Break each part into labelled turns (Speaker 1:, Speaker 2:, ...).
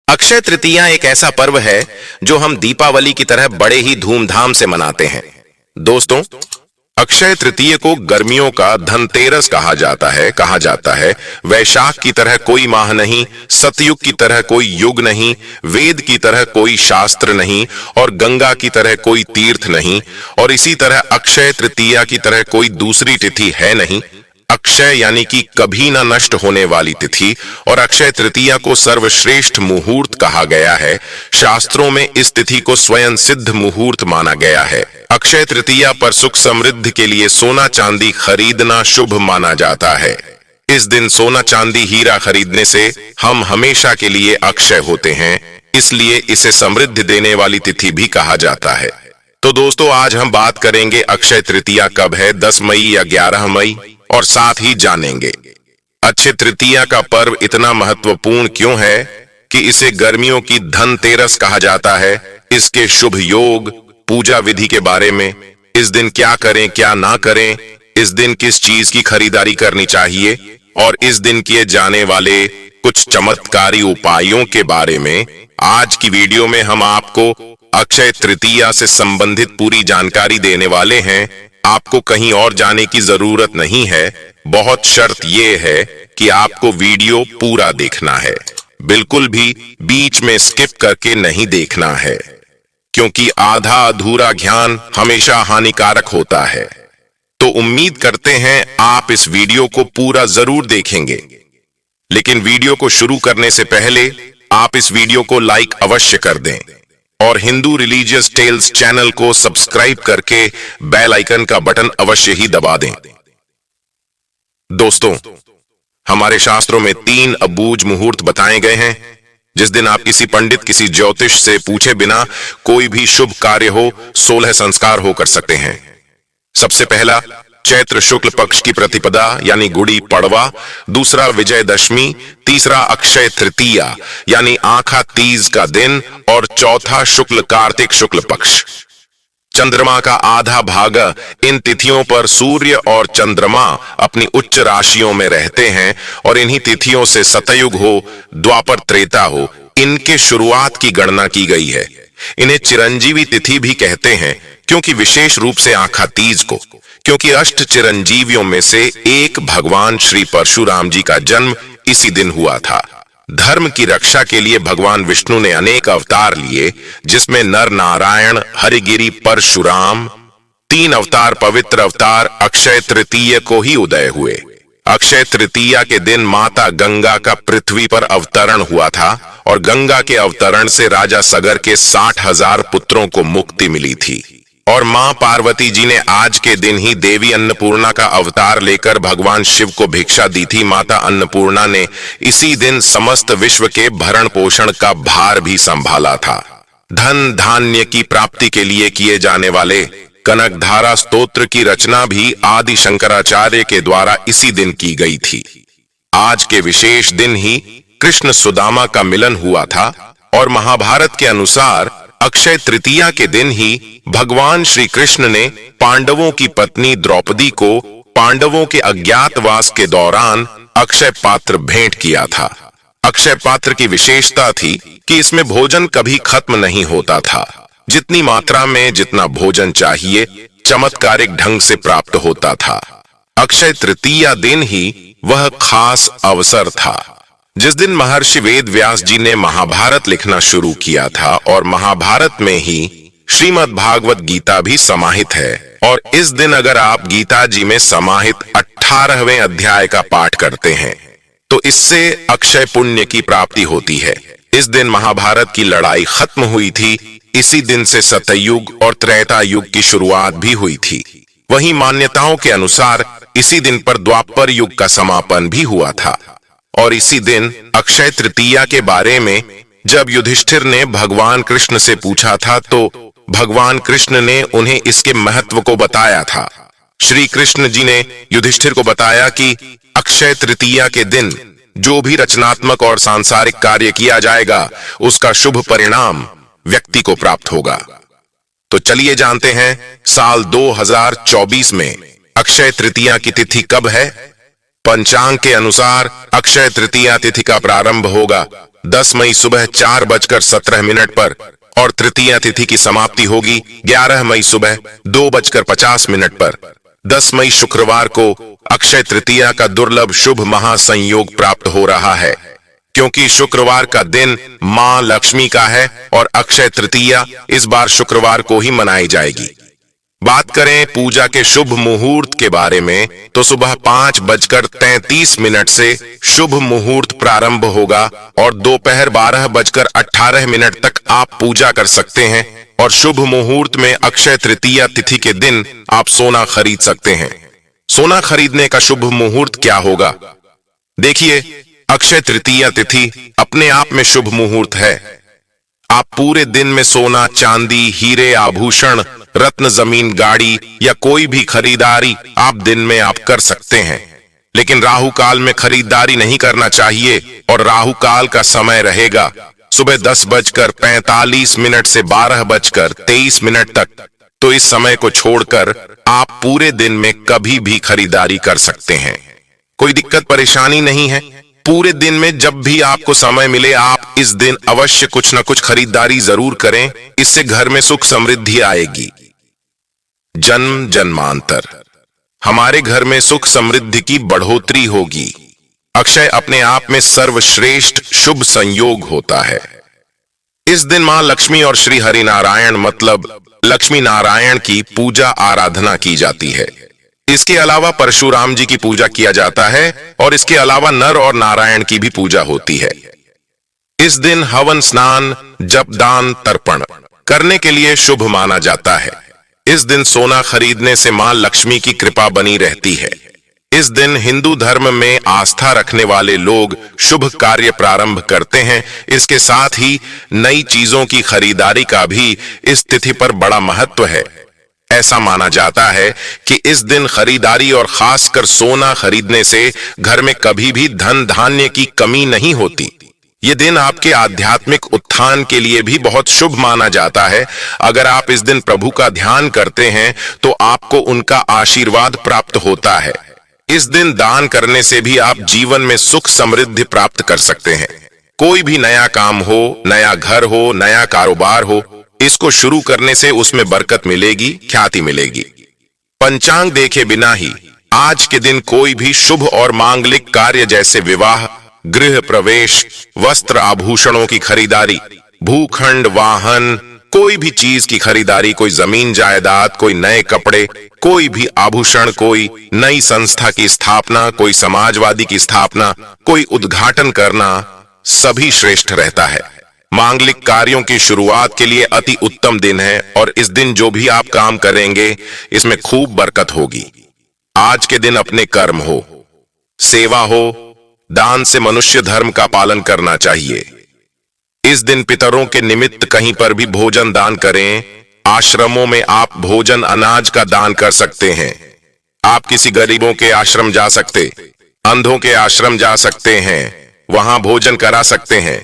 Speaker 1: अक्षय तृतीया एक ऐसा पर्व है जो हम दीपावली की तरह बड़े ही धूमधाम से मनाते हैं। दोस्तों, अक्षय तृतीया को गर्मियों का धनतेरस कहा जाता है। वैशाख की तरह कोई माह नहीं, सतयुग की तरह कोई युग नहीं, वेद की तरह कोई शास्त्र नहीं और गंगा की तरह कोई तीर्थ नहीं, और इसी तरह अक्षय तृतीया की तरह कोई दूसरी तिथि है नहीं। अक्षय यानी कि कभी न नष्ट होने वाली तिथि, और अक्षय तृतीया को सर्वश्रेष्ठ मुहूर्त कहा गया है। शास्त्रों में इस तिथि को स्वयं सिद्ध मुहूर्त माना गया है। अक्षय तृतीया पर सुख समृद्धि के लिए सोना चांदी खरीदना शुभ माना जाता है। इस दिन सोना चांदी हीरा खरीदने से हम हमेशा के लिए अक्षय होते हैं, इसलिए इसे समृद्धि देने वाली तिथि भी कहा जाता है। तो दोस्तों, आज हम बात करेंगे अक्षय तृतीया कब है, 10 मई या 11 मई, और साथ ही जानेंगे अक्षय तृतीया का पर्व इतना महत्वपूर्ण क्यों है कि इसे गर्मियों की धनतेरस कहा जाता है। इसके शुभ योग, पूजा विधि के बारे में, इस दिन क्या करें क्या ना करें, इस दिन किस चीज की खरीदारी करनी चाहिए, और इस दिन किए जाने वाले कुछ चमत्कारी उपायों के बारे में आज की वीडियो में हम आपको अक्षय तृतीया से संबंधित पूरी जानकारी देने वाले हैं। आपको कहीं और जाने की जरूरत नहीं है। बहुत शर्त यह है कि आपको वीडियो पूरा देखना है, बिल्कुल भी बीच में स्किप करके नहीं देखना है, क्योंकि आधा अधूरा ज्ञान हमेशा हानिकारक होता है। तो उम्मीद करते हैं आप इस वीडियो को पूरा जरूर देखेंगे। लेकिन वीडियो को शुरू करने से पहले आप इस वीडियो को लाइक अवश्य कर दें और हिंदू रिलीजियस टेल्स चैनल को सब्सक्राइब करके बेल आइकन का बटन अवश्य ही दबा दें। दोस्तों, हमारे शास्त्रों में 3 अबूझ मुहूर्त बताए गए हैं, जिस दिन आप किसी पंडित, किसी ज्योतिष से पूछे बिना कोई भी शुभ कार्य हो, 16 संस्कार हो कर सकते हैं। सबसे पहला चैत्र शुक्ल पक्ष की प्रतिपदा यानी गुड़ी पड़वा, दूसरा विजयदशमी, तीसरा अक्षय तृतीया यानी आखा तीज का दिन, और चौथा शुक्ल कार्तिक शुक्ल पक्ष। चंद्रमा का आधा भाग इन तिथियों पर सूर्य और चंद्रमा अपनी उच्च राशियों में रहते हैं, और इन्हीं तिथियों से सतयुग हो, द्वापर त्रेता हो, इनके शुरुआत की गणना की गई है। इन्हें चिरंजीवी तिथि भी कहते हैं, क्योंकि विशेष रूप से आखा तीज को, क्योंकि अष्ट चिरंजीवियों में से एक भगवान श्री परशुराम जी का जन्म इसी दिन हुआ था। धर्म की रक्षा के लिए भगवान विष्णु ने अनेक अवतार लिए, जिसमें नर नारायण, हरिगिरी, परशुराम, 3 अवतार, पवित्र अवतार अक्षय तृतीया को ही उदय हुए। अक्षय तृतीया के दिन माता गंगा का पृथ्वी पर अवतरण हुआ था, और गंगा के अवतरण से राजा सगर के 60,000 पुत्रों को मुक्ति मिली थी। और मां पार्वती जी ने आज के दिन ही देवी अन्नपूर्णा का अवतार लेकर भगवान शिव को भिक्षा दी थी। माता अन्नपूर्णा ने इसी दिन समस्त विश्व के भरण पोषण का भार भी संभाला था। धन धान्य की प्राप्ति के लिए किए जाने वाले कनकधारा स्तोत्र की रचना भी आदि शंकराचार्य के द्वारा इसी दिन की गई थी। आज के विशेष दिन ही कृष्ण सुदामा का मिलन हुआ था, और महाभारत के अनुसार अक्षय तृतीया के दिन ही भगवान श्री कृष्ण ने पांडवों की पत्नी द्रौपदी को पांडवों के अज्ञातवास के दौरान अक्षय पात्र भेंट किया था। अक्षय पात्र की विशेषता थी कि इसमें भोजन कभी खत्म नहीं होता था। जितनी मात्रा में जितना भोजन चाहिए, चमत्कारिक ढंग से प्राप्त होता था। अक्षय तृतीया दिन ही वह खास अवसर था जिस दिन महर्षि वेद व्यास जी ने महाभारत लिखना शुरू किया था, और महाभारत में ही श्रीमद् भागवत गीता भी समाहित है। और इस दिन अगर आप गीता जी में समाहित 18वें अध्याय का पाठ करते हैं, तो इससे अक्षय पुण्य की प्राप्ति होती है। इस दिन महाभारत की लड़ाई खत्म हुई थी। इसी दिन से सतयुग और त्रेता युग की शुरुआत भी हुई थी। वहीं मान्यताओं के अनुसार इसी दिन पर द्वापर युग का समापन भी हुआ था। और इसी दिन अक्षय तृतीया के बारे में जब युधिष्ठिर ने भगवान कृष्ण से पूछा था, तो भगवान कृष्ण ने उन्हें इसके महत्व को बताया था। श्री कृष्ण जी ने युधिष्ठिर को बताया कि अक्षय तृतीया के दिन जो भी रचनात्मक और सांसारिक कार्य किया जाएगा, उसका शुभ परिणाम व्यक्ति को प्राप्त होगा। तो चलिए जानते हैं साल 2024 में अक्षय तृतीया की तिथि कब है। पंचांग के अनुसार अक्षय तृतीया तिथि का प्रारंभ होगा 10 मई सुबह 4:17 पर और तृतीया तिथि की समाप्ति होगी 11 मई सुबह 2:50 पर। 10 मई शुक्रवार को अक्षय तृतीया का दुर्लभ शुभ महासंयोग प्राप्त हो रहा है, क्योंकि शुक्रवार का दिन मां लक्ष्मी का है और अक्षय तृतीया इस बार शुक्रवार को ही मनाई जाएगी। बात करें पूजा के शुभ मुहूर्त के बारे में तो सुबह 5:33 से शुभ मुहूर्त प्रारंभ होगा और दोपहर 12:18 तक आप पूजा कर सकते हैं और शुभ मुहूर्त में अक्षय तृतीया तिथि के दिन आप सोना खरीद सकते हैं। सोना खरीदने का शुभ मुहूर्त क्या होगा? देखिए, अक्षय तृतीया तिथि अपने आप में शुभ मुहूर्त है। आप पूरे दिन में सोना, चांदी, हीरे, आभूषण, रत्न, जमीन, गाड़ी या कोई भी खरीदारी आप दिन में आप कर सकते हैं, लेकिन राहु काल में खरीदारी नहीं करना चाहिए और राहु काल का समय रहेगा सुबह 10:45 से 12:23 तक। तो इस समय को छोड़कर आप पूरे दिन में कभी भी खरीदारी कर सकते हैं, कोई दिक्कत परेशानी नहीं है। पूरे दिन में जब भी आपको समय मिले आप इस दिन अवश्य कुछ न कुछ खरीदारी जरूर करें, इससे घर में सुख समृद्धि आएगी। जन्म जन्मांतर हमारे घर में सुख समृद्धि की बढ़ोतरी होगी। अक्षय अपने आप में सर्वश्रेष्ठ शुभ संयोग होता है। इस दिन मां लक्ष्मी और श्री हरि नारायण मतलब लक्ष्मी नारायण की पूजा आराधना की जाती है। इसके अलावा परशुराम जी की पूजा किया जाता है और इसके अलावा नर और नारायण की भी पूजा होती है। इस दिन हवन, स्नान, जप, दान, तर्पण करने के लिए शुभ माना जाता है। इस दिन सोना खरीदने से मां लक्ष्मी की कृपा बनी रहती है। इस दिन हिंदू धर्म में आस्था रखने वाले लोग शुभ कार्य प्रारंभ करते हैं। इसके साथ ही नई चीजों की खरीदारी का भी इस तिथि पर बड़ा महत्व है। ऐसा माना जाता है कि इस दिन खरीदारी और खासकर सोना खरीदने से घर में कभी भी धन धान्य की कमी नहीं होती। ये दिन आपके आध्यात्मिक उत्थान के लिए भी बहुत शुभ माना जाता है। अगर आप इस दिन प्रभु का ध्यान करते हैं तो आपको उनका आशीर्वाद प्राप्त होता है। इस दिन दान करने से भी आप जीवन में सुख समृद्धि प्राप्त कर सकते हैं। कोई भी नया काम हो, नया घर हो, नया कारोबार हो, इसको शुरू करने से उसमें बरकत मिलेगी, ख्याति मिलेगी। पंचांग देखे बिना ही आज के दिन कोई भी शुभ और मांगलिक कार्य जैसे विवाह, गृह प्रवेश, वस्त्र आभूषणों की खरीदारी, भूखंड, वाहन, कोई भी चीज की खरीदारी, कोई जमीन जायदाद, कोई नए कपड़े, कोई भी आभूषण, कोई नई संस्था की स्थापना, कोई समाजवादी की स्थापना, कोई उद्घाटन करना सभी श्रेष्ठ रहता है। मांगलिक कार्यों की शुरुआत के लिए अति उत्तम दिन है और इस दिन जो भी आप काम करेंगे इसमें खूब बरकत होगी। आज के दिन अपने कर्म हो, सेवा हो, दान से मनुष्य धर्म का पालन करना चाहिए। इस दिन पितरों के निमित्त कहीं पर भी भोजन दान करें। आश्रमों में आप भोजन, अनाज का दान कर सकते हैं। आप किसी गरीबों के आश्रम जा सकते, अंधों के आश्रम जा सकते हैं, वहां भोजन करा सकते हैं।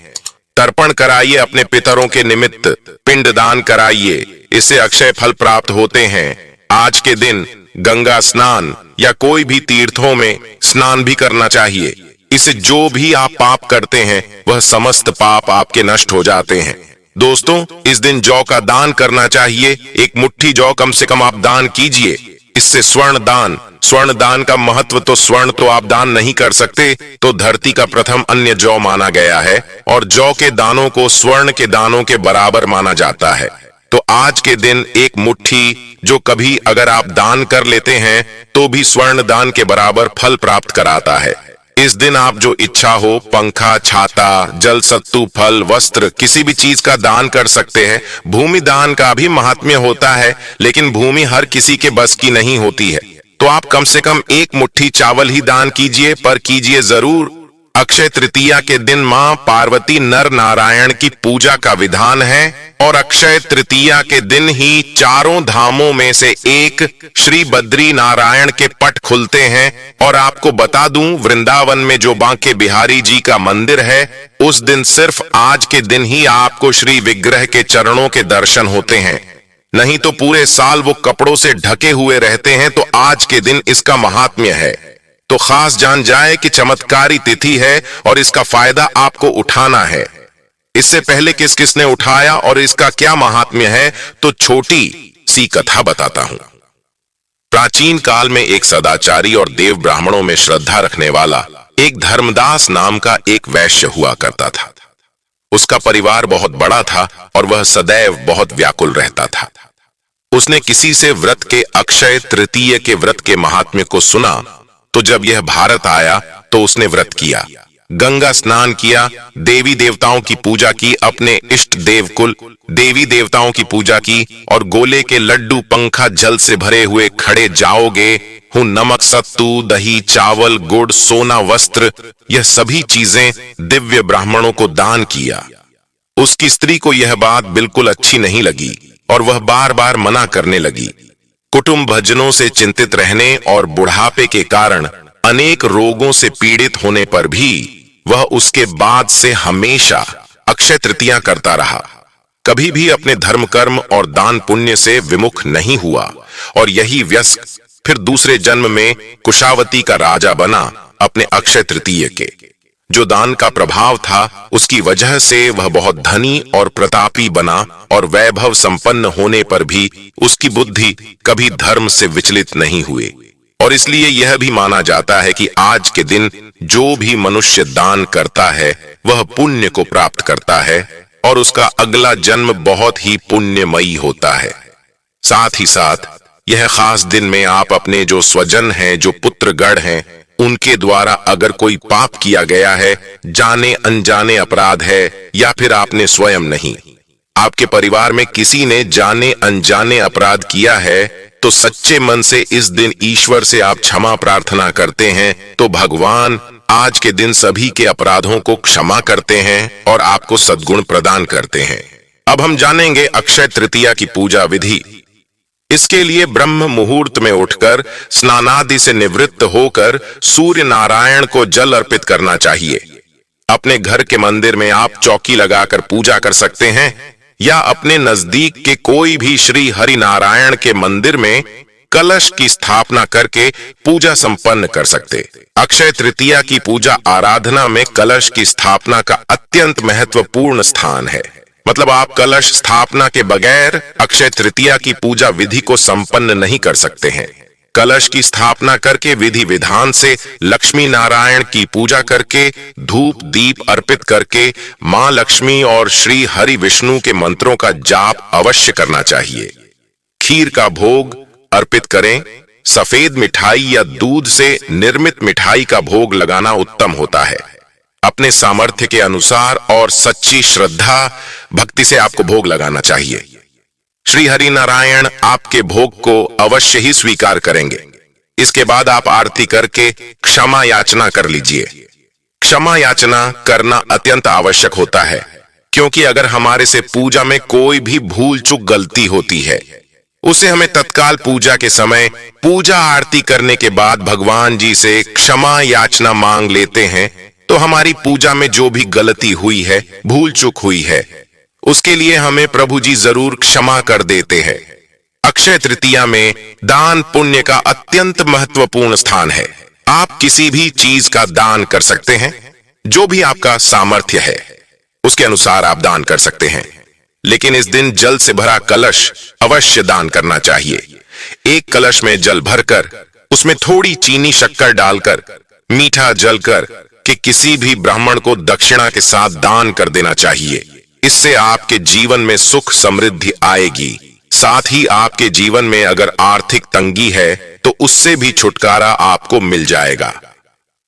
Speaker 1: तर्पण कराइए, अपने पितरों के निमित्त पिंड दान कराइए, इससे अक्षय फल प्राप्त होते हैं। आज के दिन गंगा स्नान या कोई भी तीर्थों में स्नान भी करना चाहिए। इससे जो भी आप पाप करते हैं वह समस्त पाप आपके नष्ट हो जाते हैं। दोस्तों, इस दिन जौ का दान करना चाहिए। एक मुट्ठी जौ कम से कम आप दान कीजिए। इससे स्वर्ण दान का महत्व, तो स्वर्ण तो आप दान नहीं कर सकते, तो धरती का प्रथम अन्य जौ माना गया है और जौ के दानों को स्वर्ण के दानों के बराबर माना जाता है। तो आज के दिन एक मुट्ठी जो कभी अगर आप दान कर लेते हैं तो भी स्वर्ण दान के बराबर फल प्राप्त कराता है। इस दिन आप जो इच्छा हो, पंखा, छाता, जल सत्तू, फल, वस्त्र, किसी भी चीज का दान कर सकते हैं। भूमि दान का भी महात्म्य होता है, लेकिन भूमि हर किसी के बस की नहीं होती है, तो आप कम से कम एक मुट्ठी चावल ही दान कीजिए, पर कीजिए जरूर। अक्षय तृतीया के दिन मां पार्वती नर नारायण की पूजा का विधान है और अक्षय तृतीया के दिन ही चारों धामों में से एक श्री बद्री नारायण के पट खुलते हैं। और आपको बता दूं, वृंदावन में जो बांके बिहारी जी का मंदिर है, उस दिन सिर्फ आज के दिन ही आपको श्री विग्रह के चरणों के दर्शन होते हैं, नहीं तो पूरे साल वो कपड़ों से ढके हुए रहते हैं। तो आज के दिन इसका महात्म्य है, तो खास जान जाए कि चमत्कारी तिथि है और इसका फायदा आपको उठाना है। इससे पहले किस किसने उठाया और इसका क्या महात्म्य है, तो छोटी सी कथा बताता हूं। प्राचीन काल में एक सदाचारी और देव ब्राह्मणों में श्रद्धा रखने वाला एक धर्मदास नाम का एक वैश्य हुआ करता था। उसका परिवार बहुत बड़ा था और वह सदैव बहुत व्याकुल रहता था। उसने किसी से व्रत के अक्षय तृतीय के व्रत के महात्म्य को सुना, तो जब यह भारत आया तो उसने व्रत किया, गंगा स्नान किया, देवी देवताओं की पूजा की, अपने इष्ट देव कुल देवी देवताओं की पूजा की और गोले के लड्डू पंखा जल से भरे हुए खड़े जाओगे हूं, नमक सत्तू दही चावल गुड़ सोना वस्त्र, यह सभी चीजें दिव्य ब्राह्मणों को दान किया। उसकी स्त्री को यह बात बिल्कुल अच्छी नहीं लगी और वह बार बार मना करने लगी। कुटुंब भजनों से चिंतित रहने और बुढ़ापे के कारण अनेक रोगों से पीड़ित होने पर भी वह उसके बाद से हमेशा अक्षय तृतीया करता रहा, कभी भी अपने धर्म कर्म और दान पुण्य से विमुख नहीं हुआ और यही व्यस्क फिर दूसरे जन्म में कुशावती का राजा बना अपने अक्षय तृतीय के। जो दान का प्रभाव था उसकी वजह से वह बहुत धनी और प्रतापी बना और वैभव संपन्न होने पर भी उसकी बुद्धि कभी धर्म से विचलित नहीं हुई। और इसलिए यह भी माना जाता है कि आज के दिन जो भी मनुष्य दान करता है वह पुण्य को प्राप्त करता है और उसका अगला जन्म बहुत ही पुण्यमयी होता है। साथ ही साथ यह खास दिन में आप अपने जो स्वजन हैं, जो पुत्रगण हैं, उनके द्वारा अगर कोई पाप किया गया है, जाने अनजाने अपराध है या फिर आपने स्वयं नहीं, आपके परिवार में किसी ने जाने अनजाने अपराध किया है, तो सच्चे मन से इस दिन ईश्वर से आप क्षमा प्रार्थना करते हैं तो भगवान आज के दिन सभी के अपराधों को क्षमा करते हैं और आपको सद्गुण प्रदान करते हैं। अब हम जानेंगे अक्षय तृतीया की पूजा विधि। इसके लिए ब्रह्म मुहूर्त में उठकर स्नानादि से निवृत्त होकर सूर्य नारायण को जल अर्पित करना चाहिए। अपने घर के मंदिर में आप चौकी लगाकर पूजा कर सकते हैं या अपने नजदीक के कोई भी श्री हरि नारायण के मंदिर में कलश की स्थापना करके पूजा संपन्न कर सकते। अक्षय तृतीया की पूजा आराधना में कलश की स्थापना का अत्यंत महत्वपूर्ण स्थान है। मतलब आप कलश स्थापना के बगैर अक्षय तृतीया की पूजा विधि को संपन्न नहीं कर सकते हैं। कलश की स्थापना करके विधि विधान से लक्ष्मी नारायण की पूजा करके धूप दीप अर्पित करके मां लक्ष्मी और श्री हरि विष्णु के मंत्रों का जाप अवश्य करना चाहिए। खीर का भोग अर्पित करें। सफेद मिठाई या दूध से निर्मित मिठाई का भोग लगाना उत्तम होता है। अपने सामर्थ्य के अनुसार और सच्ची श्रद्धा भक्ति से आपको भोग लगाना चाहिए। श्री हरि नारायण आपके भोग को अवश्य ही स्वीकार करेंगे। इसके बाद आप आरती करके क्षमा याचना कर लीजिए। क्षमा याचना करना अत्यंत आवश्यक होता है, क्योंकि अगर हमारे से पूजा में कोई भी भूल चूक गलती होती है, उसे हमें तत्काल पूजा के समय पूजा आरती करने के बाद भगवान जी से क्षमा याचना मांग लेते हैं, तो हमारी पूजा में जो भी गलती हुई है, भूल चूक हुई है, उसके लिए हमें प्रभु जी जरूर क्षमा कर देते हैं। अक्षय तृतीया में दान पुण्य का अत्यंत महत्वपूर्ण स्थान है। आप किसी भी चीज का दान कर सकते हैं, जो भी आपका सामर्थ्य है उसके अनुसार आप दान कर सकते हैं। लेकिन इस दिन जल से भरा कलश अवश्य दान करना चाहिए। एक कलश में जल भरकर उसमें थोड़ी चीनी शक्कर डालकर मीठा जल कर कि किसी भी ब्राह्मण को दक्षिणा के साथ दान कर देना चाहिए। इससे आपके जीवन में सुख समृद्धि आएगी। साथ ही आपके जीवन में अगर आर्थिक तंगी है तो उससे भी छुटकारा आपको मिल जाएगा।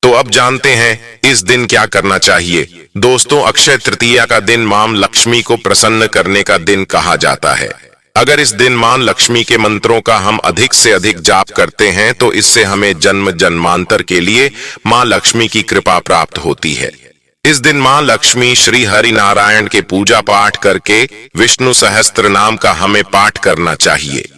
Speaker 1: तो अब जानते हैं इस दिन क्या करना चाहिए। दोस्तों, अक्षय तृतीया का दिन मां लक्ष्मी को प्रसन्न करने का दिन कहा जाता है। अगर इस दिन मां लक्ष्मी के मंत्रों का हम अधिक से अधिक जाप करते हैं तो इससे हमें जन्म जन्मांतर के लिए मां लक्ष्मी की कृपा प्राप्त होती है। इस दिन मां लक्ष्मी श्री हरि नारायण के पूजा पाठ करके विष्णु सहस्त्र नाम का हमें पाठ करना चाहिए।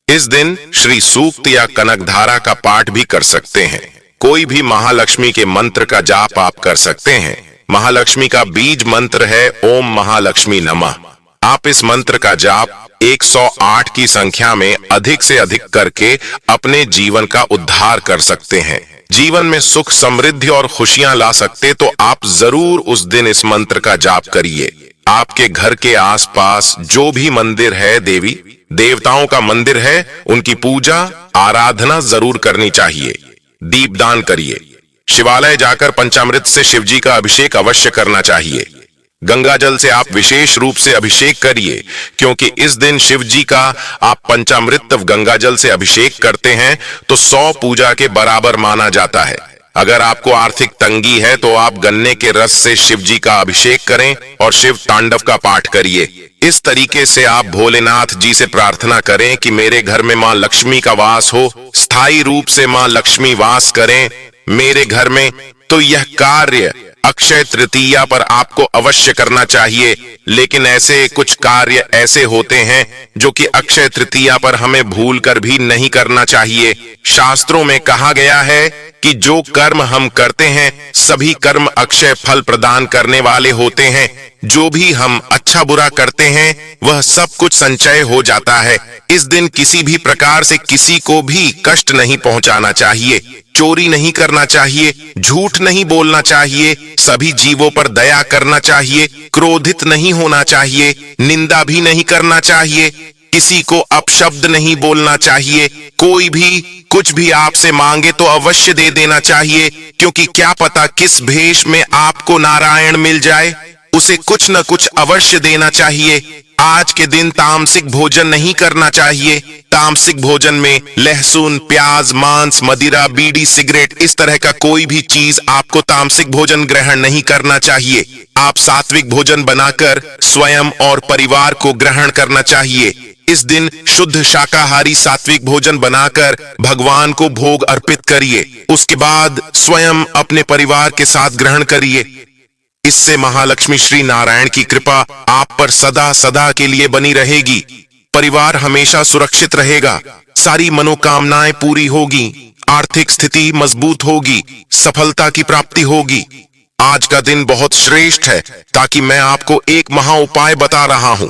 Speaker 1: इस दिन श्री सूक्त या कनकधारा का पाठ भी कर सकते हैं। कोई भी महालक्ष्मी के मंत्र का जाप आप कर सकते हैं। महालक्ष्मी का बीज मंत्र है ओम महालक्ष्मी नमः। आप इस मंत्र का जाप 108 की संख्या में अधिक से अधिक करके अपने जीवन का उद्धार कर सकते हैं। जीवन में सुख समृद्धि और खुशियां ला सकते तो आप जरूर उस दिन इस मंत्र का जाप करिए। आपके घर के आसपास जो भी मंदिर है, देवी देवताओं का मंदिर है, उनकी पूजा आराधना जरूर करनी चाहिए। दीपदान करिए। शिवालय जाकर पंचामृत से शिवजी का अभिषेक अवश्य करना चाहिए। गंगा जल से आप विशेष रूप से अभिषेक करिए, क्योंकि इस दिन शिव जी का आप पंचामृत गंगा जल से अभिषेक करते हैं तो 100 पूजा के बराबर माना जाता है। अगर आपको आर्थिक तंगी है तो आप गन्ने के रस से शिव जी का अभिषेक करें और शिव तांडव का पाठ करिए। इस तरीके से आप भोलेनाथ जी से प्रार्थना करें कि मेरे घर में मां लक्ष्मी का वास हो, स्थायी रूप से मां लक्ष्मी वास करें मेरे घर में। तो यह कार्य अक्षय तृतीया पर आपको अवश्य करना चाहिए। लेकिन ऐसे कुछ कार्य ऐसे होते हैं जो कि अक्षय तृतीया पर हमें भूलकर भी नहीं करना चाहिए। शास्त्रों में कहा गया है कि जो कर्म हम करते हैं सभी कर्म अक्षय फल प्रदान करने वाले होते हैं। जो भी हम अच्छा बुरा करते हैं वह सब कुछ संचय हो जाता है। इस दिन किसी भी प्रकार से किसी को भी कष्ट नहीं पहुंचाना चाहिए, चोरी नहीं करना चाहिए, झूठ नहीं बोलना चाहिए, सभी जीवों पर दया करना चाहिए, क्रोधित नहीं होना चाहिए, निंदा भी नहीं करना चाहिए, किसी को अपशब्द नहीं बोलना चाहिए। कोई भी कुछ भी आपसे मांगे तो अवश्य दे देना चाहिए, क्योंकि क्या पता किस भेष में आपको नारायण मिल जाए, उसे कुछ न कुछ अवश्य देना चाहिए। आज के दिन तामसिक भोजन नहीं करना चाहिए। तामसिक भोजन में लहसुन, प्याज, मांस, मदिरा, बीड़ी, सिगरेट इस तरह का कोई भी चीज आपको तामसिक भोजन ग्रहण नहीं करना चाहिए। आप सात्विक भोजन बनाकर स्वयं और परिवार को ग्रहण करना चाहिए। इस दिन शुद्ध शाकाहारी सात्विक भोजन बनाकर भगवान को भोग अर्पित करिए। उसके बाद स्वयं अपने परिवार के साथ ग्रहण करिए। इससे महालक्ष्मी श्री नारायण की कृपा आप पर सदा सदा के लिए बनी रहेगी। परिवार हमेशा सुरक्षित रहेगा, सारी मनोकामनाएं पूरी होगी, आर्थिक स्थिति मजबूत होगी, सफलता की प्राप्ति होगी। आज का दिन बहुत श्रेष्ठ है, ताकि मैं आपको एक महा उपाय बता रहा हूं।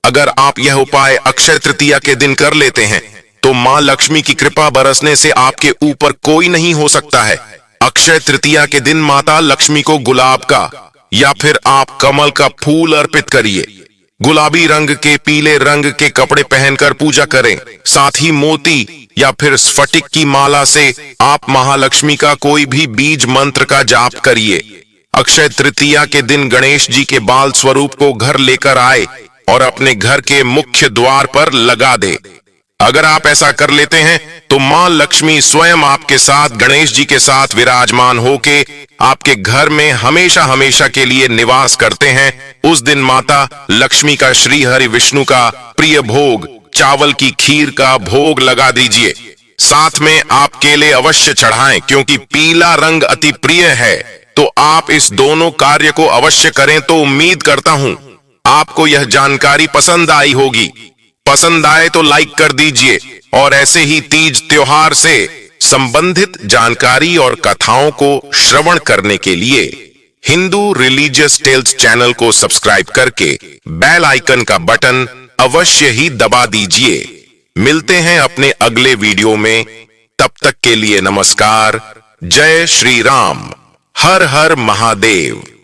Speaker 1: अगर आप यह उपाय अक्षय तृतीया के दिन कर लेते हैं तो मां लक्ष्मी की कृपा बरसने से आपके ऊपर कोई नहीं हो सकता है। अक्षय तृतीया के दिन माता लक्ष्मी को गुलाब का या फिर आप कमल का फूल अर्पित करिए। गुलाबी रंग के, पीले रंग के कपड़े पहनकर पूजा करें। साथ ही मोती या फिर स्फटिक की माला से आप महालक्ष्मी का कोई भी बीज मंत्र का जाप करिए। अक्षय तृतीया के दिन गणेश जी के बाल स्वरूप को घर लेकर आए और अपने घर के मुख्य द्वार पर लगा दे। अगर आप ऐसा कर लेते हैं तो मां लक्ष्मी स्वयं आपके साथ, गणेश जी के साथ विराजमान होके आपके घर में हमेशा हमेशा के लिए निवास करते हैं। उस दिन माता लक्ष्मी का श्री हरि विष्णु का प्रिय भोग चावल की खीर का भोग लगा दीजिए। साथ में आप केले अवश्य चढ़ाएं, क्योंकि पीला रंग अति प्रिय है। तो आप इस दोनों कार्य को अवश्य करें। तो उम्मीद करता हूं आपको यह जानकारी पसंद आई होगी। पसंद आए तो लाइक कर दीजिए और ऐसे ही तीज त्योहार से संबंधित जानकारी और कथाओं को श्रवण करने के लिए हिंदू रिलीजियस टेल्स चैनल को सब्सक्राइब करके बेल आइकन का बटन अवश्य ही दबा दीजिए। मिलते हैं अपने अगले वीडियो में, तब तक के लिए नमस्कार। जय श्री राम। हर हर महादेव।